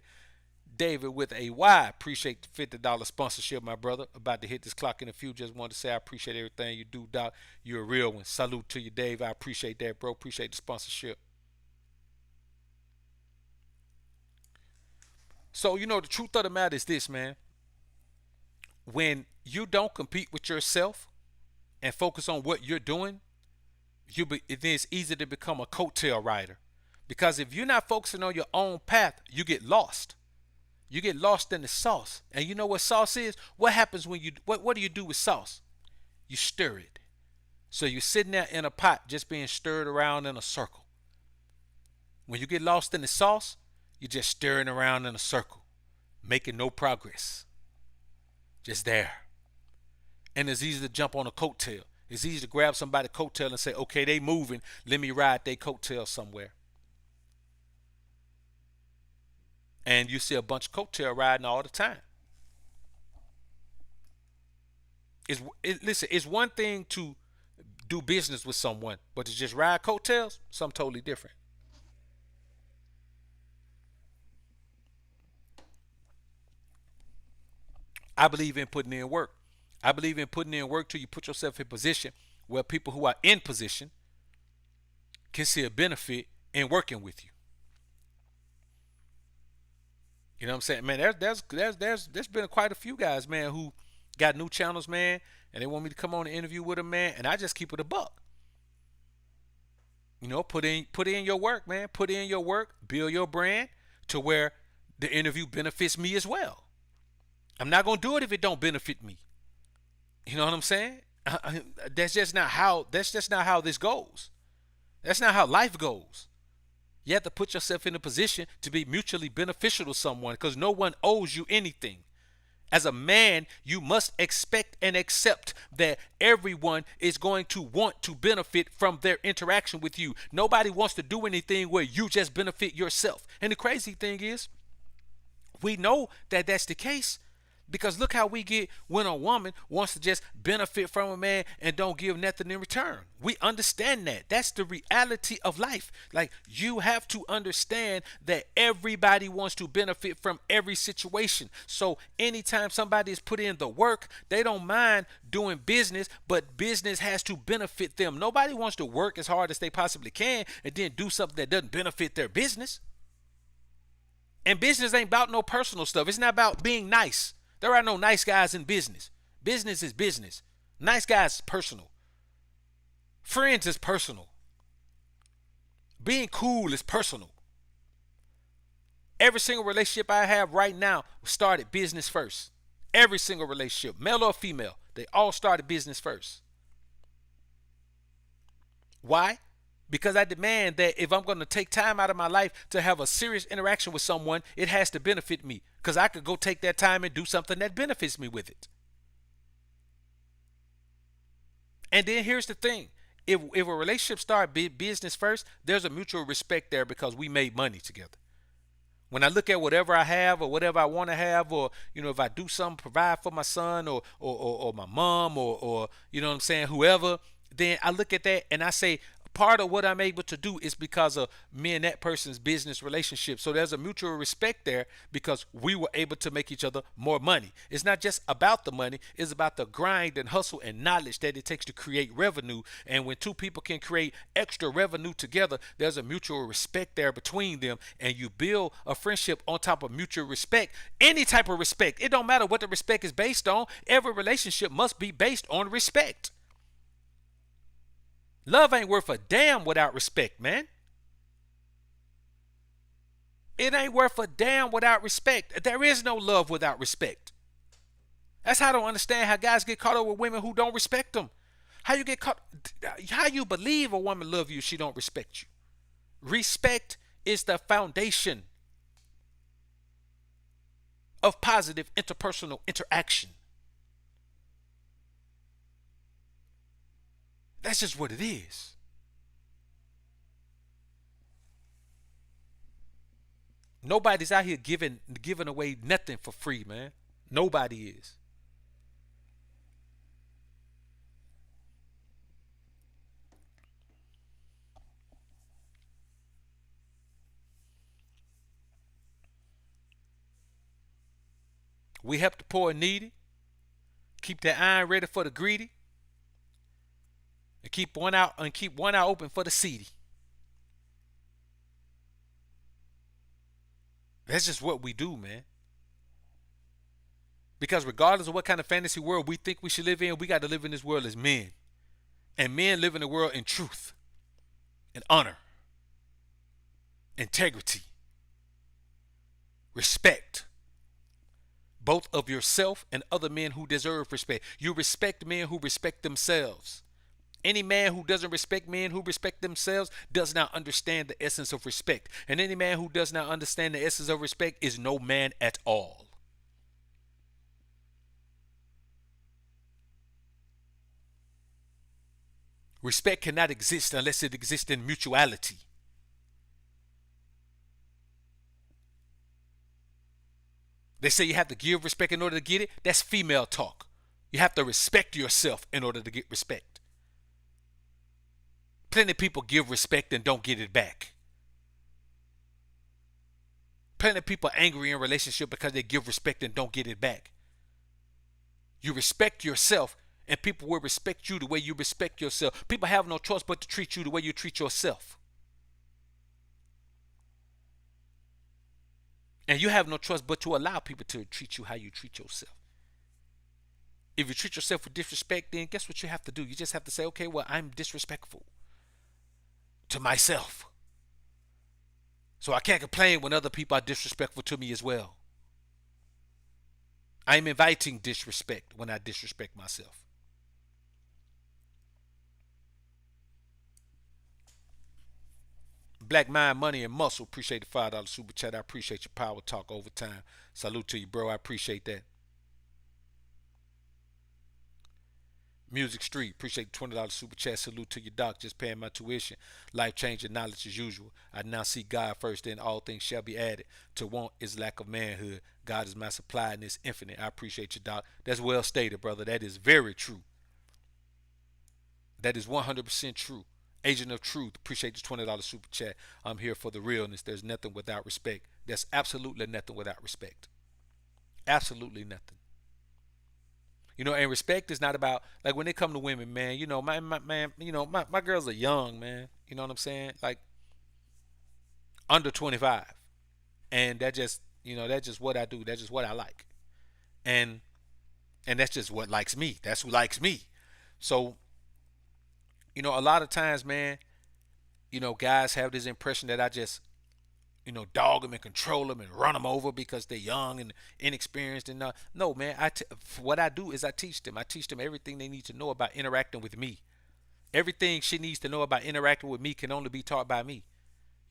David with a Y, appreciate the $50 sponsorship, my brother. About to hit this clock in a few. Just wanted to say I appreciate everything you do, Doc. You're a real one. Salute to you, Dave. I appreciate that, bro. Appreciate the sponsorship. So, the truth of the matter is this, man. When you don't compete with yourself and focus on what you're doing, it's easy to become a coattail rider. Because if you're not focusing on your own path, you get lost. You get lost in the sauce. And you know what sauce is? What happens when what do you do with sauce? You stir it. So you're sitting there in a pot just being stirred around in a circle. When you get lost in the sauce, you're just stirring around in a circle, making no progress. Just there. And it's easy to jump on a coattail. It's easy to grab somebody's coattail and say, okay, they moving. Let me ride their coattail somewhere. And you see a bunch of coattail riding all the time. Listen, it's one thing to do business with someone, but to just ride coattails, something totally different. I believe in putting in work. I believe in putting in work till you put yourself in position where people who are in position can see a benefit in working with you. You know what I'm saying, man? There's been quite a few guys, man, who got new channels, man, and they want me to come on and interview with them, man, and I just keep it a buck. Put in your work, man. Put in your work, build your brand to where the interview benefits me as well. I'm not gonna do it if it don't benefit me. You know what I'm saying? That's just not how this goes. That's not how life goes. You have to put yourself in a position to be mutually beneficial to someone because no one owes you anything. As a man, you must expect and accept that everyone is going to want to benefit from their interaction with you. Nobody wants to do anything where you just benefit yourself. And the crazy thing is, we know that that's the case because look how we get when a woman wants to just benefit from a man and don't give nothing in return. We understand that. That's the reality of life. Like, you have to understand that everybody wants to benefit from every situation. So anytime somebody is put in the work, they don't mind doing business, but business has to benefit them. Nobody wants to work as hard as they possibly can and then do something that doesn't benefit their business. And business ain't about no personal stuff. It's not about being nice. There are no nice guys in business. Business is business. Nice guys is personal. Friends is personal. Being cool is personal. Every single relationship I have right now started business first. Every single relationship, male or female, They all started business first. Why? Because I demand that if I'm going to take time out of my life to have a serious interaction with someone, it has to benefit me. Because I could go take that time and do something that benefits me with it. And then here's the thing. If a relationship start business first, there's a mutual respect there because we made money together. When I look at whatever I have or whatever I want to have, or if I do something, provide for my son or my mom or you know what I'm saying, whoever, then I look at that and I say part of what I'm able to do is because of me and that person's business relationship. So there's a mutual respect there because we were able to make each other more money. It's not just about the money, it's about the grind and hustle and knowledge that it takes to create revenue. And when two people can create extra revenue together, there's a mutual respect there between them, and you build a friendship on top of mutual respect. Any type of respect. It don't matter what the respect is based on. Every relationship must be based on respect. Love ain't worth a damn without respect, man. It ain't worth a damn without respect. There is no love without respect. That's how I don't understand how guys get caught up with women who don't respect them. How you get caught? How you believe a woman love you if she don't respect you? Respect is the foundation of positive interpersonal interaction. That's just what it is. Nobody's out here giving away nothing for free, man. Nobody is. We help the poor and needy, keep that iron ready for the greedy, and keep one eye open for the seedy. That's just what we do, man. Because regardless of what kind of fantasy world we think we should live in, we got to live in this world as men. And men live in the world in truth and honor, integrity, respect, both of yourself and other men who deserve respect. You respect men who respect themselves. Any man who doesn't respect men who respect themselves does not understand the essence of respect. And any man who does not understand the essence of respect is no man at all. Respect cannot exist unless it exists in mutuality. They say you have to give respect in order to get it. That's female talk. You have to respect yourself in order to get respect. Plenty of people give respect and don't get it back. Plenty of people are angry in a relationship because they give respect and don't get it back. You respect yourself and people will respect you the way you respect yourself. People have no choice but to treat you the way you treat yourself. And you have no choice but to allow people to treat you how you treat yourself. If you treat yourself with disrespect, then guess what you have to do? You just have to say, okay, well, I'm disrespectful to myself. So I can't complain when other people are disrespectful to me as well. I'm inviting disrespect when I disrespect myself. Black Mind, Money, and Muscle. Appreciate the $5 super chat. I appreciate your power talk overtime. Salute to you, bro. I appreciate that. Music Street. Appreciate the $20 super chat. Salute to your doc. Just paying my tuition. Life changing knowledge as usual. I now see God first, then all things shall be added. To want is lack of manhood. God is my supply and is infinite. I appreciate you, doc. That's well stated, brother. That is very true. That is 100% true. Agent of Truth, appreciate the $20 super chat. I'm here for the realness. There's nothing without respect. There's absolutely nothing without respect. Absolutely nothing. And respect is not about, like, when they come to women, man, my man, my girls are young, man. You know what I'm saying? Like, under 25. And that's just what I do. That's just what I like. And that's just what likes me. That's who likes me. So, a lot of times, man, guys have this impression that I just dog them and control them and run them over because they're young and inexperienced. And no, man. What I do is I teach them. I teach them everything they need to know about interacting with me. Everything she needs to know about interacting with me can only be taught by me.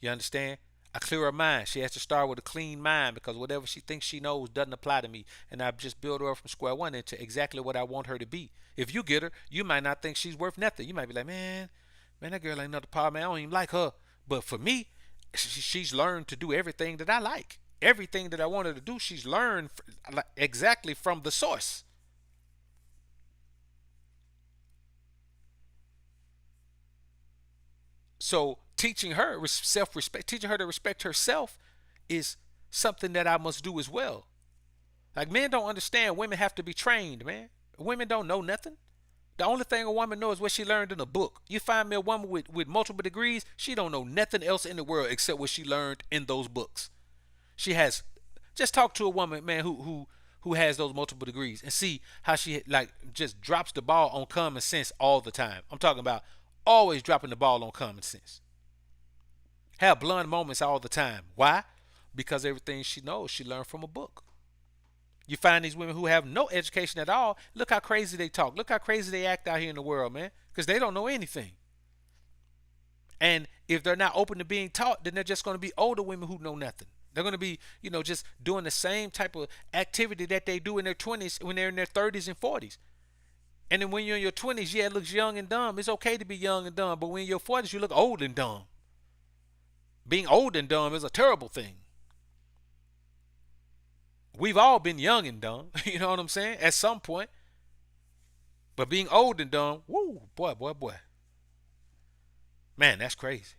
You understand? A clearer mind. She has to start with a clean mind because whatever she thinks she knows doesn't apply to me. And I've just built her up from square one into exactly what I want her to be. If you get her, you might not think she's worth nothing. You might be like, man, that girl ain't nothing power, man. I don't even like her. But for me, she's learned to do everything that I like. Everything that I want her to do, she's learned exactly from the source. So teaching her self-respect, teaching her to respect herself is something that I must do as well. Like men don't understand women have to be trained, man. Women don't know nothing. The only thing a woman knows is what she learned in a book. You find me a woman with multiple degrees, she don't know nothing else in the world except what she learned in those books. She has just talk to a woman, man, who has those multiple degrees and see how she like just drops the ball on common sense all the time. I'm talking about always dropping the ball on common sense. Have blunt moments all the time. Why? Because everything she knows, she learned from a book. You find these women who have no education at all. Look how crazy they talk. Look how crazy they act out here in the world, man. Because they don't know anything. And if they're not open to being taught, then they're just going to be older women who know nothing. They're going to be, just doing the same type of activity that they do in their 20s when they're in their 30s and 40s. And then when you're in your 20s, yeah, it looks young and dumb. It's okay to be young and dumb. But when you're 40s, you look old and dumb. Being old and dumb is a terrible thing. We've all been young and dumb, you know what I'm saying? At some point. But being old and dumb, woo, boy, boy, boy. Man, that's crazy.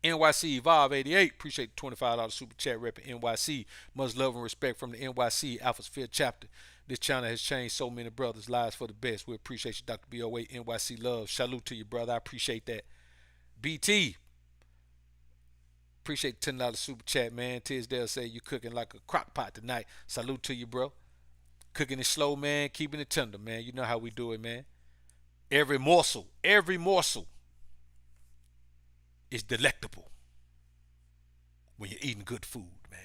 NYC Evolve 88, appreciate the $25 super chat rep NYC. Much love and respect from the NYC Alpha's Fifth chapter. This channel has changed so many brothers' lives for the best. We appreciate you, Dr. BoA, NYC love. Salute to you, brother. I appreciate that. BT, appreciate the $10 super chat, man. Tisdale say you cooking like a crock pot tonight. Salute to you, bro. Cooking it slow, man. Keeping it tender, man. You know how we do it, man. Every morsel is delectable when you're eating good food, man.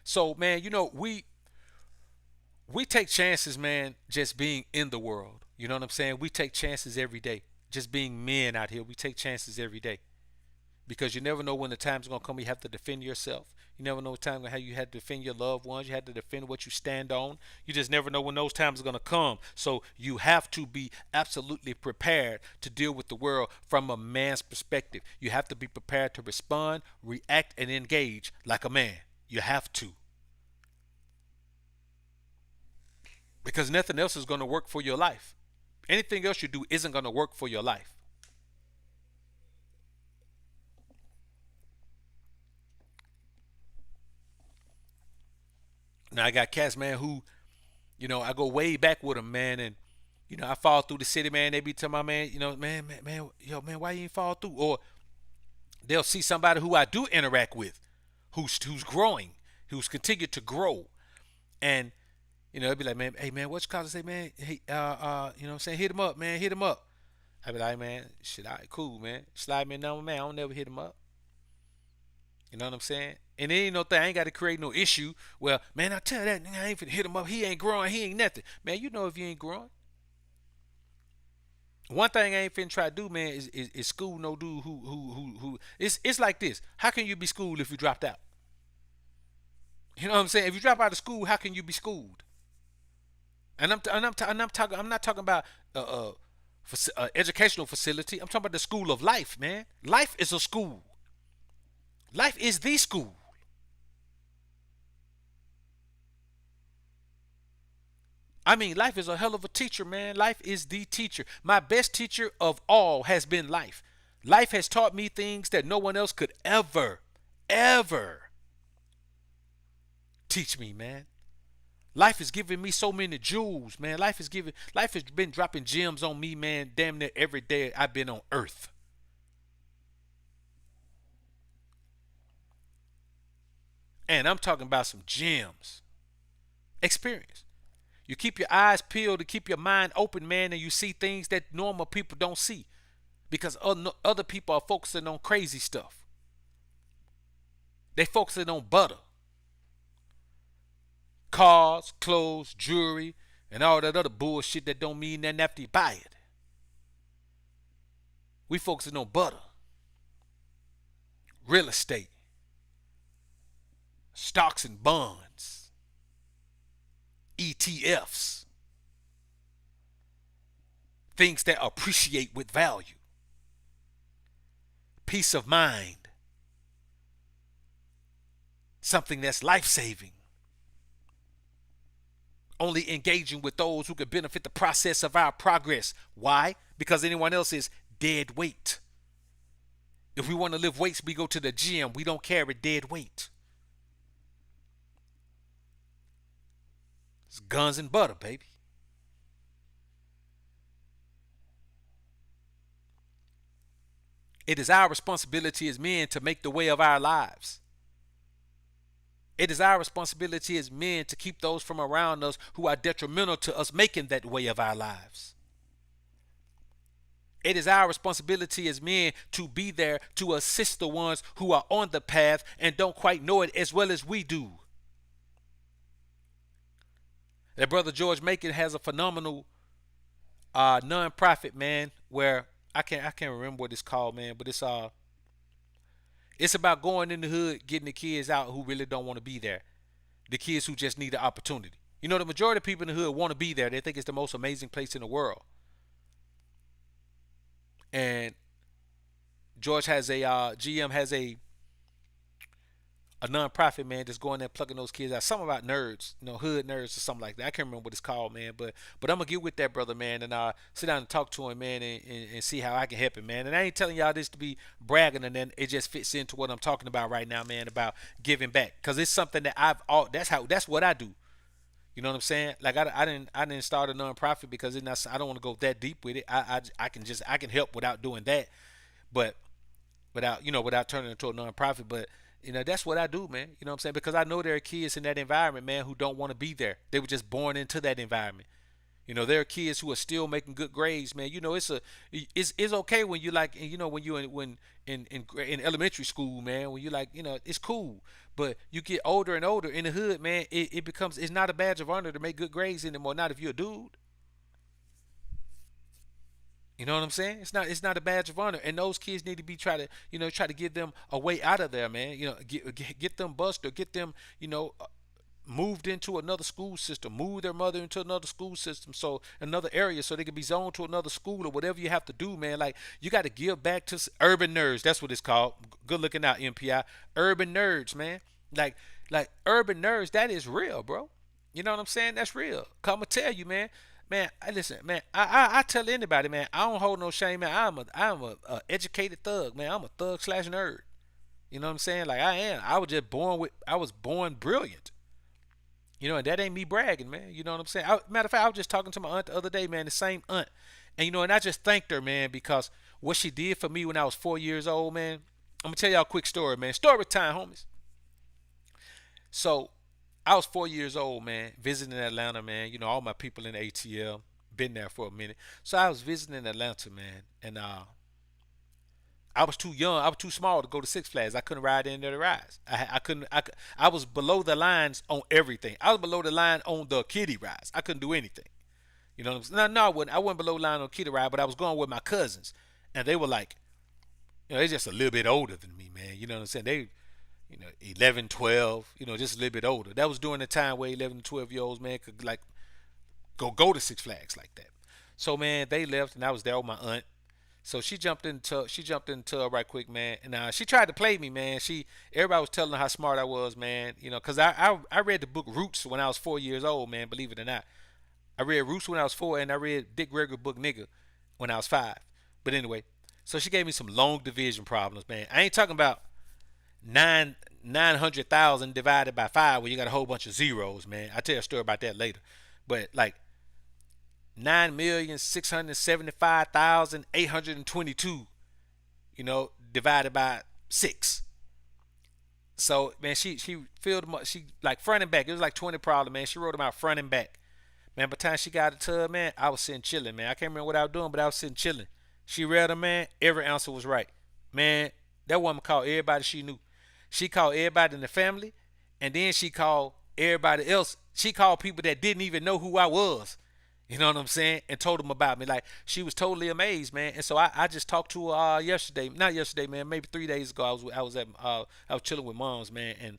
So, man, we take chances, man, just being in the world. You know what I'm saying? We take chances every day. Just being men out here, we take chances every day. Because you never know when the time's gonna come. You have to defend yourself. You never know the time how you had to defend your loved ones. You had to defend what you stand on. You just never know when those times are gonna come. So you have to be absolutely prepared to deal with the world from a man's perspective. You have to be prepared to respond, react, and engage like a man. You have to. Because nothing else is gonna work for your life. Anything else you do isn't gonna work for your life. Now I got cats, man, who, I go way back with them, man, and I fall through the city, man. They be telling my man, man, yo, man, why you ain't fall through? Or they'll see somebody who I do interact with, who's growing, who's continued to grow, and they'll be like, man, hey, man, what's called? Say, man, hey, what I'm saying, hit him up, man, hit him up. I be like, man, shit, all right, cool, man, slide me a number, man. I don't never hit him up. You know what I'm saying? And it ain't no thing. I ain't got to create no issue. Well, man, I tell that nigga I ain't finna hit him up. He ain't growing. He ain't nothing. Man, you know if you ain't growing. One thing I ain't finna try to do, man, is school no dude who. It's like this. How can you be schooled if you dropped out? You know what I'm saying? If you drop out of school, how can you be schooled? I'm not talking about educational facility. I'm talking about the school of life, man. Life is a school. Life is the school. I mean, life is a hell of a teacher, man. Life is the teacher. My best teacher of all has been life. Life has taught me things that no one else could ever teach me, man. Life has given me so many jewels, man. Life has been dropping gems on me, man, damn near every day I've been on earth. And I'm talking about some gems. Experience. You keep your eyes peeled to keep your mind open, man, and you see things that normal people don't see. because other people are focusing on crazy stuff. They focusing on butter, cars, clothes, jewelry, and all that other bullshit that don't mean nothing after you buy it. We focusing on butter, real estate, stocks and bonds, ETFs, things that appreciate with value, peace of mind, something that's life saving. Only engaging with those who can benefit the process of our progress. Why? Because anyone else is dead weight. If we want to lift weights, we go to the gym. We don't carry dead weight. It's guns and butter, baby. It is our responsibility as men to make the way of our lives. It is our responsibility as men to keep those from around us who are detrimental to us making that way of our lives. It is our responsibility as men to be there to assist the ones who are on the path and don't quite know it as well as we do. That brother George Macon has a phenomenal non-profit, man, where I can't remember what it's called, man, but it's about going in the hood, getting the kids out who really don't want to be there. The kids who just need the opportunity. You know, the majority of people in the hood want to be there. They think it's the most amazing place in the world. And George has GM has a non-profit, man, that's going there plucking those kids out. Something about nerds, hood nerds or something like that. I can't remember what it's called, man. But I'm gonna get with that brother, man, and sit down and talk to him, man, and see how I can help him, man. And I ain't telling y'all this to be bragging, and then it just fits into what I'm talking about right now, man, about giving back, because it's something that that's what I do. You know what I'm saying? Like I didn't start a non-profit because I don't want to go that deep with it. I can help without doing that, but without turning it into a non-profit. But that's what I do, man. You know what I'm saying? Because I know there are kids in that environment, man, who don't want to be there. They were just born into that environment. There are kids who are still making good grades, man. It's okay when you like, when you in elementary school, man, when you like, it's cool. But you get older and older in the hood, man, it becomes, it's not a badge of honor to make good grades anymore. Not if you're a dude. You know what I'm saying? It's not a badge of honor, and those kids need to be try to get them a way out of there, man. Get them busted or get them moved into another school system, move their mother into another school system, so another area, so they can be zoned to another school or whatever you have to do, man. Like, you got to give back to urban nerds. That's what it's called. Good looking out, MPI. Urban nerds, man. Like urban nerds, that is real, bro. You know what I'm saying? That's real. Come and tell you, man. Man, listen, man. I tell anybody, man. I don't hold no shame, man. I'm a educated thug, man. I'm a thug slash nerd. You know what I'm saying? Like, I am. I was born brilliant. And that ain't me bragging, man. You know what I'm saying? Matter of fact, I was just talking to my aunt the other day, man. The same aunt, and I just thanked her, man, because what she did for me when I was 4 years old, man. I'm gonna tell y'all a quick story, man. Story time, homies. So I was 4 years old, man, visiting Atlanta, man. All my people in ATL been there for a minute. So I was visiting Atlanta, man, and I was too young. I was too small to go to Six Flags. I couldn't ride in there to rides. I couldn't. I was below the lines on everything. I was below the line on the kiddie rides. I couldn't do anything. You know what I'm saying? No, I wasn't. I wasn't below the line on kiddie ride, but I was going with my cousins, and they were like, they're just a little bit older than me, man. You know what I'm saying? They, 11, 12, just a little bit older. That was during the time where 11 to 12-year-olds, man, could like go to Six Flags like that. So, man, they left, and I was there with my aunt. So she jumped into right quick, man, and she tried to play me, man. Everybody was telling her how smart I was, man. Cause I read the book Roots when I was 4 years old, man. Believe it or not, I read Roots when I was 4, and I read Dick Gregory book Nigga when I was 5. But anyway, so she gave me some long division problems, man. I ain't talking about 900,000 divided by 5 where you got a whole bunch of zeros, man. I'll tell you a story about that later. But like 9,675,822, divided by 6. So, man, she filled them up. She like front and back. It was like 20 problems, man. She wrote them out front and back. Man, by the time she got it to her, man, I was sitting chilling, man. I can't remember what I was doing, but I was sitting chilling. She read her, man. Every answer was right. Man, that woman called everybody she knew. She called everybody in the family, and then she called everybody else. She called people that didn't even know who I was. You know what I'm saying? And told them about me. Like, she was totally amazed, man. And so I just talked to her yesterday. Not yesterday, man. Maybe 3 days ago. I was chilling with moms, man. And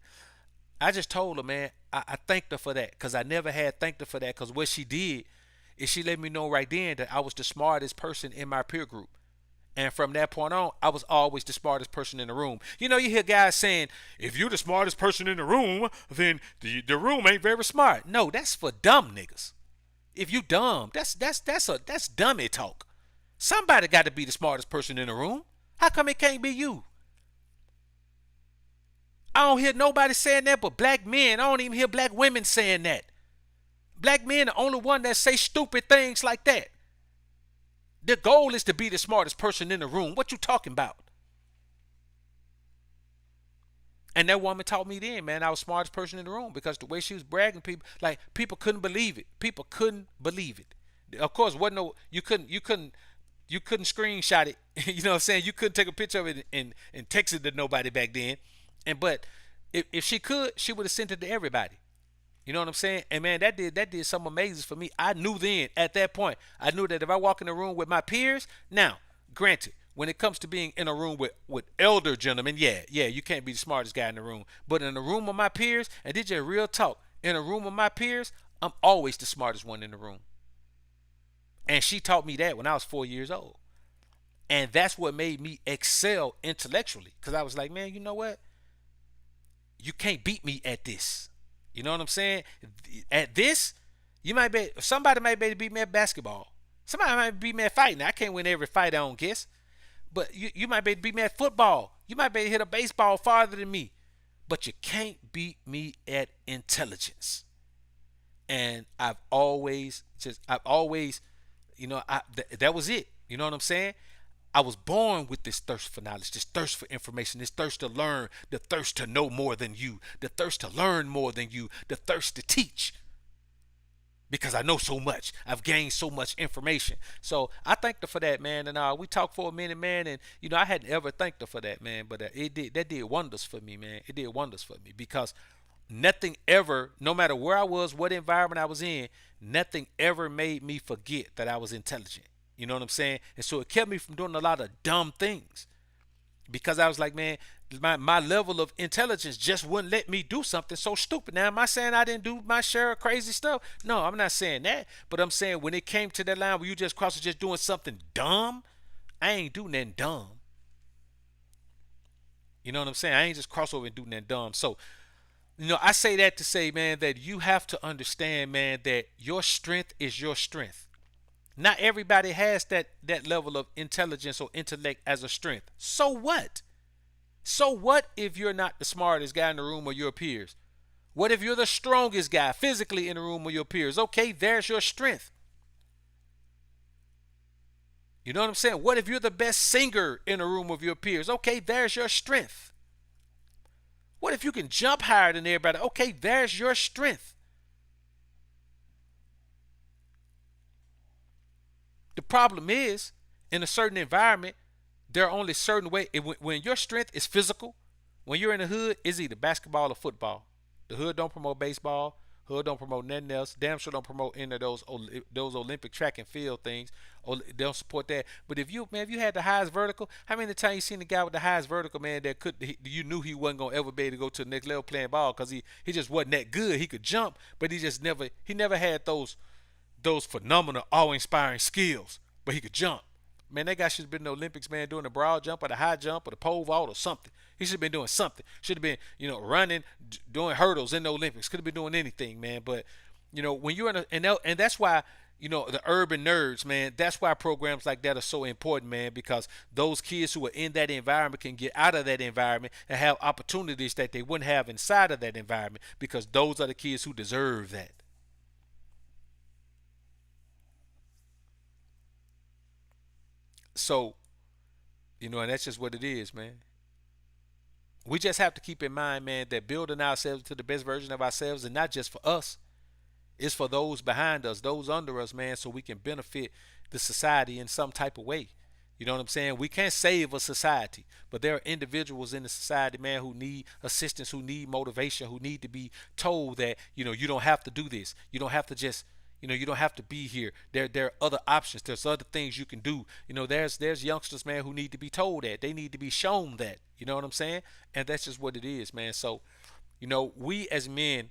I just told her, man, I thanked her for that, because I never had thanked her for that. Because what she did is she let me know right then that I was the smartest person in my peer group. And from that point on, I was always the smartest person in the room. You know, you hear guys saying, if you're the smartest person in the room, then the room ain't very smart. No, that's for dumb niggas. If you dumb, that's dummy talk. Somebody got to be the smartest person in the room. How come it can't be you? I don't hear nobody saying that but black men. I don't even hear black women saying that. Black men are the only one that say stupid things like that. The goal is to be the smartest person in the room. What you talking about? And that woman taught me then, man, I was the smartest person in the room, because the way she was bragging, people, like, people couldn't believe it. People couldn't believe it. Of course, wasn't no, you couldn't screenshot it. You know what I'm saying? You couldn't take a picture of it and text it to nobody back then. And but if she could, she would have sent it to everybody. You know what I'm saying? And man, that did some amazing for me. I knew then, at that point, I knew that if I walk in the room with my peers, now, granted, when it comes to being in a room with elder gentlemen, yeah, you can't be the smartest guy in the room. But in the room of my peers, and this just real talk, in a room of my peers, I'm always the smartest one in the room. And she taught me that when I was 4 years old. And that's what made me excel intellectually. Because I was like, man, you know what? You can't beat me at this. You know what I'm saying? At this, somebody might be able to beat me at basketball. Somebody might beat me at fighting. I can't win every fight, I don't guess. But you might be able to beat me at football. You might be able to hit a baseball farther than me. But you can't beat me at intelligence. And I've always, that was it. You know what I'm saying? I was born with this thirst for knowledge, this thirst for information, this thirst to learn, the thirst to know more than you, the thirst to learn more than you, the thirst to teach. Because I know so much, I've gained so much information. So I thanked her for that, man. And we talked for a minute, man. And I hadn't ever thanked her for that, man. But that did wonders for me, man. It did wonders for me, because nothing ever, no matter where I was, what environment I was in, nothing ever made me forget that I was intelligent. You know what I'm saying? And so it kept me from doing a lot of dumb things, because I was like, man, my level of intelligence just wouldn't let me do something so stupid. Now, am I saying I didn't do my share of crazy stuff? No, I'm not saying that. But I'm saying when it came to that line where you just crossed it just doing something dumb, I ain't do nothing dumb. You know what I'm saying? I ain't just cross over and do nothing dumb. So, I say that to say, man, that you have to understand, man, that your strength is your strength. Not everybody has that level of intelligence or intellect as a strength. So what? So what if you're not the smartest guy in the room or your peers? What if you're the strongest guy physically in the room or your peers? Okay, there's your strength. You know what I'm saying? What if you're the best singer in a room of your peers? Okay, there's your strength. What if you can jump higher than everybody? Okay, there's your strength. The problem is, in a certain environment, there are only certain ways. When your strength is physical, when you're in the hood, it's either basketball or football. The hood don't promote baseball. Hood don't promote nothing else. Damn sure don't promote any of those Olympic track and field things. They don't support that. But if you had the highest vertical, how many times you seen the guy with the highest vertical, man, you knew he wasn't gonna ever be able to go to the next level playing ball, because he just wasn't that good. He could jump, but he never had those phenomenal, awe-inspiring skills, but he could jump. Man, that guy should have been in the Olympics, man, doing the broad jump or the high jump or the pole vault or something. He should have been doing something. Should have been, running, doing hurdles in the Olympics. Could have been doing anything, man. But, when you're and that's why, the urban nerds, man, that's why programs like that are so important, man, because those kids who are in that environment can get out of that environment and have opportunities that they wouldn't have inside of that environment, because those are the kids who deserve that. So, and that's just what it is, man. We just have to keep in mind, man, that building ourselves to the best version of ourselves is not just for us. It's for those behind us, those under us, man, so we can benefit the society in some type of way. You know what I'm saying? We can't save a society, but there are individuals in the society, man, who need assistance, who need motivation, who need to be told that, you don't have to do this. You don't have to just, you don't have to be here. There are other options. There's other things you can do. There's youngsters, man, who need to be told that. They need to be shown that. You know what I'm saying? And that's just what it is, man. So, we as men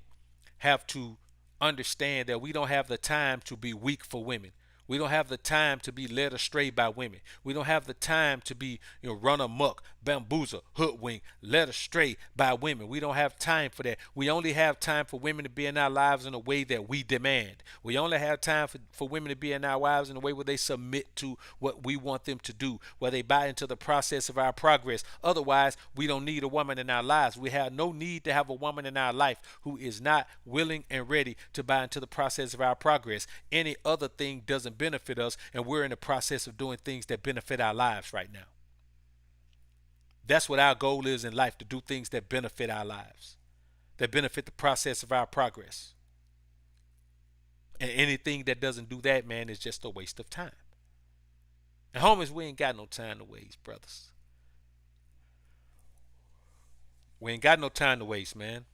have to understand that we don't have the time to be weak for women. We don't have the time to be led astray by women. We don't have the time to be, run amok, bamboozled, hoodwinked, led astray by women. We don't have time for that. We only have time for women to be in our lives in a way that we demand. We only have time for women to be in our lives in a way where they submit to what we want them to do, where they buy into the process of our progress. Otherwise, we don't need a woman in our lives. We have no need to have a woman in our life who is not willing and ready to buy into the process of our progress. Any other thing doesn't benefit us, and we're in the process of doing things that benefit our lives right now. That's what our goal is in life, to do things that benefit our lives, that benefit the process of our progress. And anything that doesn't do that, man, is just a waste of time. And homies, we ain't got no time to waste, brothers. We ain't got no time to waste, man.